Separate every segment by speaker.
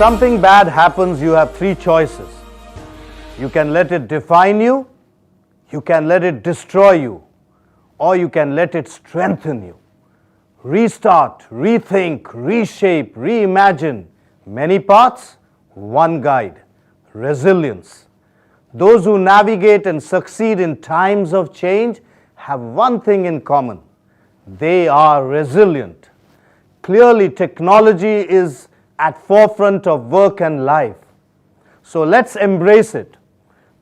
Speaker 1: something bad happens, you have three choices. You can let it define you, you can let it destroy you, or you can let it strengthen you. Restart, rethink, reshape, reimagine. Many paths, one guide. Resilience. Those who navigate and succeed in times of change have one thing in common. They are resilient. Clearly, technology is at forefront of work and life. So let's embrace it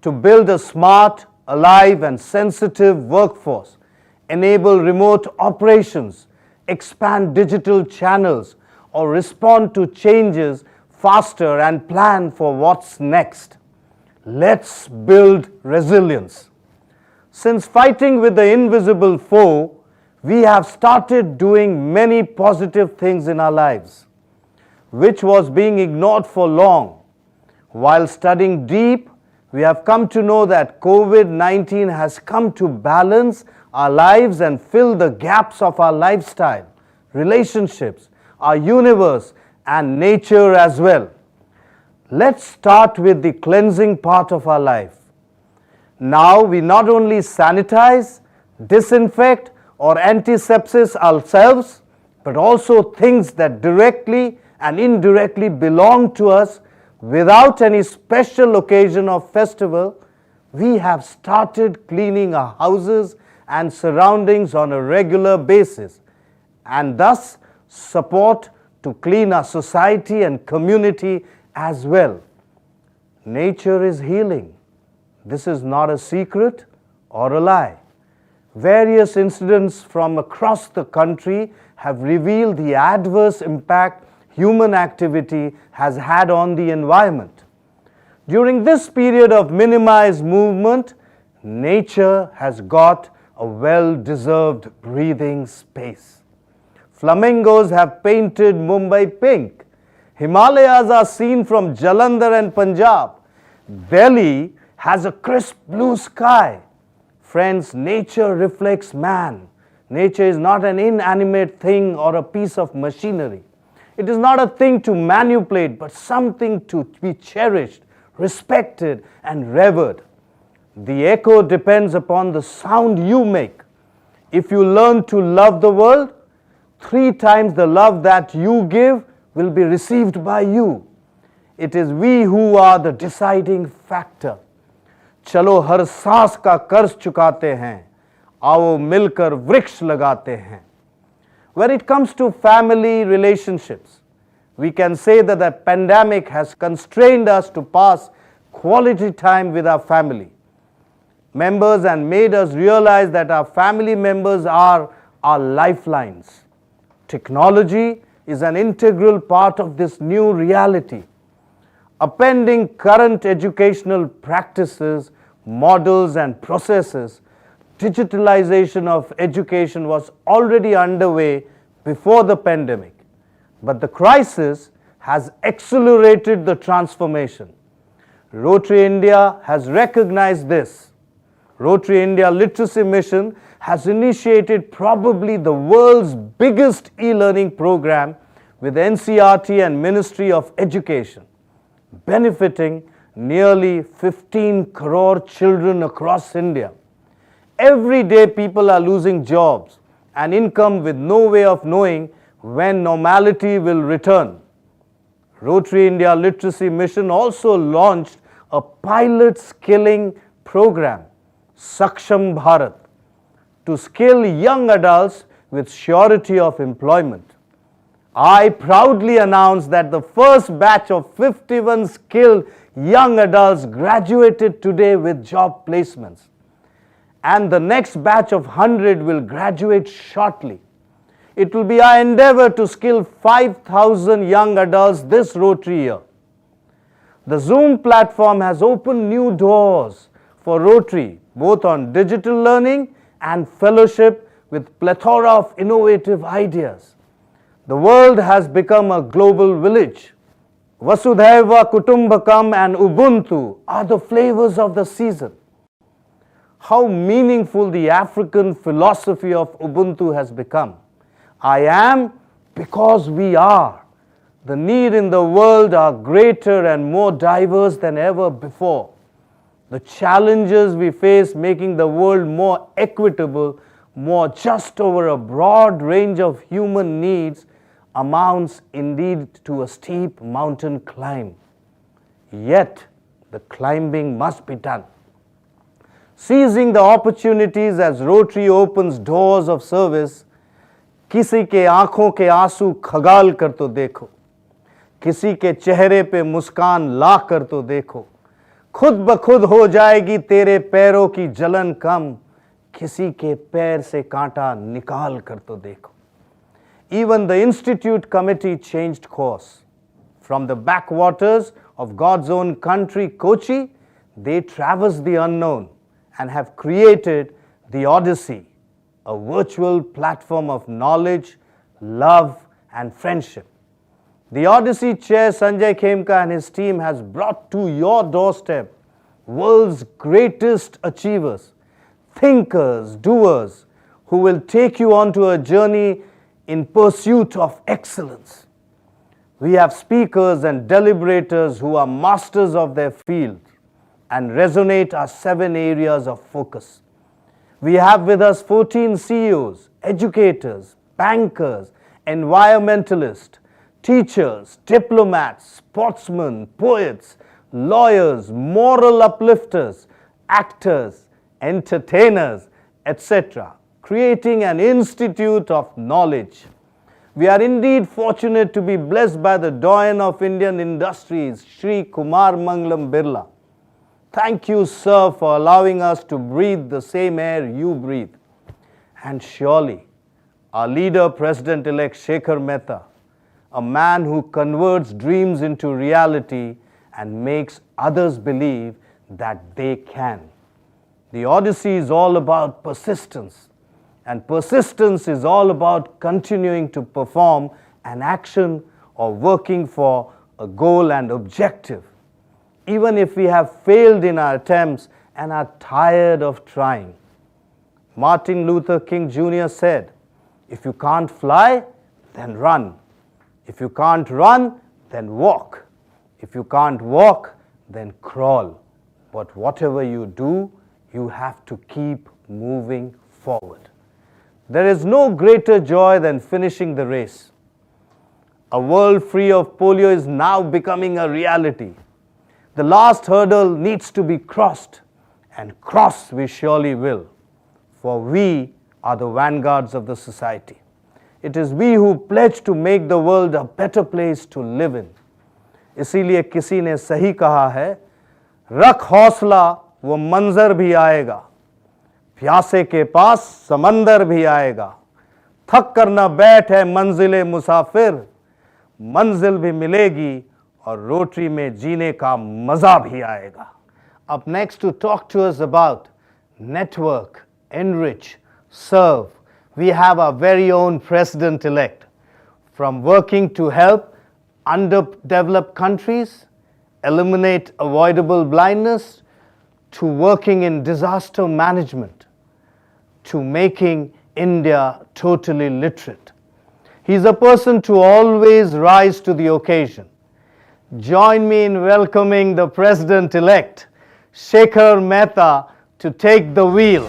Speaker 1: to build a smart, alive and sensitive workforce, enable remote operations, expand digital channels, or respond to changes faster and plan for what's next. Let's build resilience. Since fighting with the invisible foe, we have started doing many positive things in our lives, which was being ignored for long. While studying deep, we have come to know that COVID-19 has come to balance our lives and fill the gaps of our lifestyle, relationships, our universe, and nature as well. Let's start with the cleansing part of our life. Now we not only sanitize, disinfect, or antisepsis ourselves, but also things that directly and indirectly belong to us without any special occasion or festival. We have started cleaning our houses and surroundings on a regular basis, and thus support to clean our society and community as well. Nature is healing. This is not a secret or a lie. Various incidents from across the country have revealed the adverse impact human activity has had on the environment. During this period of minimized movement, nature has got a well-deserved breathing space. Flamingos have painted Mumbai pink. Himalayas are seen from Jalandhar and Punjab. Delhi has a crisp blue sky. Friends, nature reflects man. Nature is not an inanimate thing or a piece of machinery. It is not a thing to manipulate, but something to be cherished, respected, and revered. The echo depends upon the sound you make. If you learn to love the world, 3 times the love that you give will be received by you. It is we who are the deciding factor. चलो हर सांस का कर्ज चुकाते हैं, आओ मिलकर वृक्ष लगाते हैं. When it comes to family relationships, we can say that the pandemic has constrained us to pass quality time with our family members and made us realize that our family members are our lifelines. Technology is an integral part of this new reality. Appending current educational practices, models and processes, digitalization of education was already underway before the pandemic, but the crisis has accelerated the transformation. Rotary India has recognized this. Rotary India Literacy Mission has initiated probably the world's biggest e-learning program with NCERT and Ministry of Education, benefiting nearly 15 crore children across India. Every day people are losing jobs and income with no way of knowing when normality will return. Rotary India Literacy Mission also launched a pilot skilling program, Saksham Bharat, to skill young adults with surety of employment. I proudly announce that the first batch of 51 skilled young adults graduated today with job placements, and the next batch of 100 will graduate shortly. It will be our endeavor to skill 5,000 young adults this Rotary year. The Zoom platform has opened new doors for Rotary, both on digital learning and fellowship with plethora of innovative ideas. The world has become a global village. Vasudhaiva Kutumbakam and Ubuntu are the flavors of the season. How meaningful the African philosophy of Ubuntu has become. I am because we are. The need in the world are greater and more diverse than ever before. The challenges we face making the world more equitable, more just over a broad range of human needs amounts indeed to a steep mountain climb. Yet, the climbing must be done. Seizing the opportunities as Rotary opens doors of service, किसी के आंखों के आंसू खगाल कर तो देखो, किसी के चेहरे पे मुस्कान ला कर तो देखो, खुद ब खुद हो जाएगी तेरे पैरों की जलन कम, किसी के पैर से कांटा निकाल कर तो देखो. Even the Institute Committee changed course. From the backwaters of God's own country, Kochi, they traversed the unknown and have created the Odyssey, a virtual platform of knowledge, love, and friendship. The Odyssey chair Sanjay Khemka and his team has brought to your doorstep world's greatest achievers, thinkers, doers, who will take you onto a journey in pursuit of excellence. We have speakers and deliberators who are masters of their field and resonate our 7 areas of focus. We have with us 14 CEOs, educators, bankers, environmentalists, teachers, diplomats, sportsmen, poets, lawyers, moral uplifters, actors, entertainers, etc., creating an institute of knowledge. We are indeed fortunate to be blessed by the doyen of Indian industries, Shri Kumar Mangalam Birla. Thank you, sir, for allowing us to breathe the same air you breathe. And surely, our leader, President-elect Shekhar Mehta, a man who converts dreams into reality and makes others believe that they can. The Odyssey is all about persistence, and persistence is all about continuing to perform an action or working for a goal and objective, even if we have failed in our attempts and are tired of trying. Martin Luther King Jr. said, "If you can't fly, then run. If you can't run, then walk. If you can't walk, then crawl. But whatever you do, you have to keep moving forward." There is no greater joy than finishing the race. A world free of polio is now becoming a reality. The last hurdle needs to be crossed, and cross we surely will, for we are the vanguards of the society. It is we who pledge to make the world a better place to live in. इसीलिए किसी ने सही कहा है, रख हौसला वो मंजर भी आएगा, प्यासे के पास समंदर भी आएगा, थक कर न बैठ है मंजिले मुसाफिर, मंजिल भी मिलेगी और रोटरी में जीने का मजा भी आएगा. Up next to talk to us about network, enrich, serve, we have our very own President-elect. From working to help underdeveloped countries, eliminate avoidable blindness, to working in disaster management, to making India totally literate. He is a person to always rise to the occasion. Join me in welcoming the President-elect, Shekhar Mehta, to take the wheel.